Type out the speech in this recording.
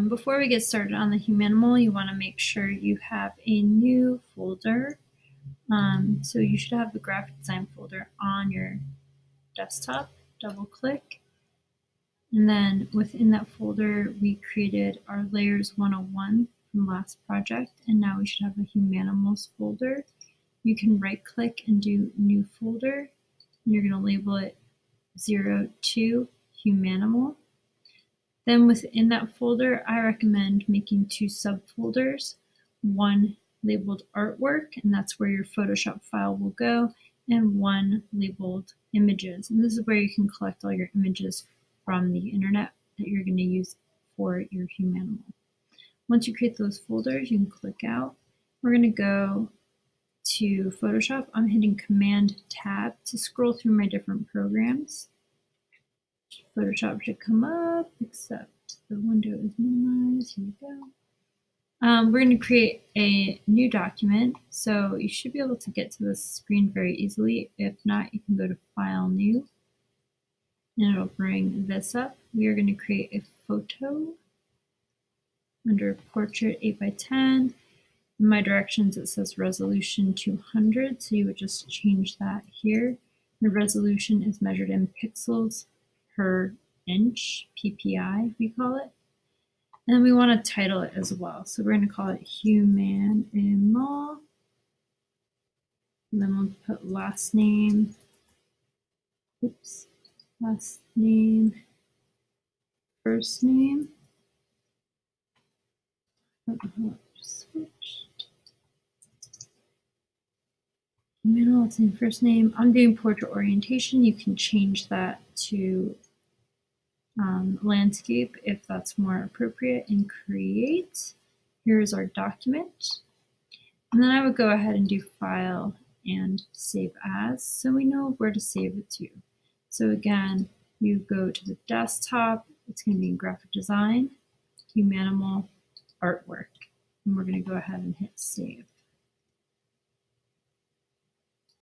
Before we get started on the Humanimal, you want to make sure you have a new folder. So you should have the graphic design folder on your desktop. Double click. And then within that folder, we created our Layers 101 from last project. And now we should have a Humanimals folder. You can right click and do New Folder. And you're going to label it 02 Humanimal. Then within that folder, I recommend making two subfolders, one labeled artwork, and that's where your Photoshop file will go, and one labeled images. And this is where you can collect all your images from the internet that you're going to use for your Humanimal. Once you create those folders, you can click out. We're going to go to Photoshop. I'm hitting Command Tab to scroll through my different programs. Photoshop should come up, except the window is minimized. Here we go. We're going to create a new document, so you should be able to get to this screen very easily. If not, you can go to File, New, and it'll bring this up. We are going to create a photo under Portrait 8x10. In my directions, it says Resolution 200, so you would just change that here. The resolution is measured in pixels per inch, PPI we call it. And then we want to title it as well. So we're going to call it Humanimal. And then we'll put last name, last name, first name. Switched. Middle, let's say first name. I'm doing portrait orientation. You can change that to landscape if that's more appropriate, and create. Here's our document. And then I would go ahead and do File and Save As, so we know where to save it to. So again, you go to the desktop. It's going to be in Graphic Design, Humanimal, Artwork. And we're going to go ahead and hit Save.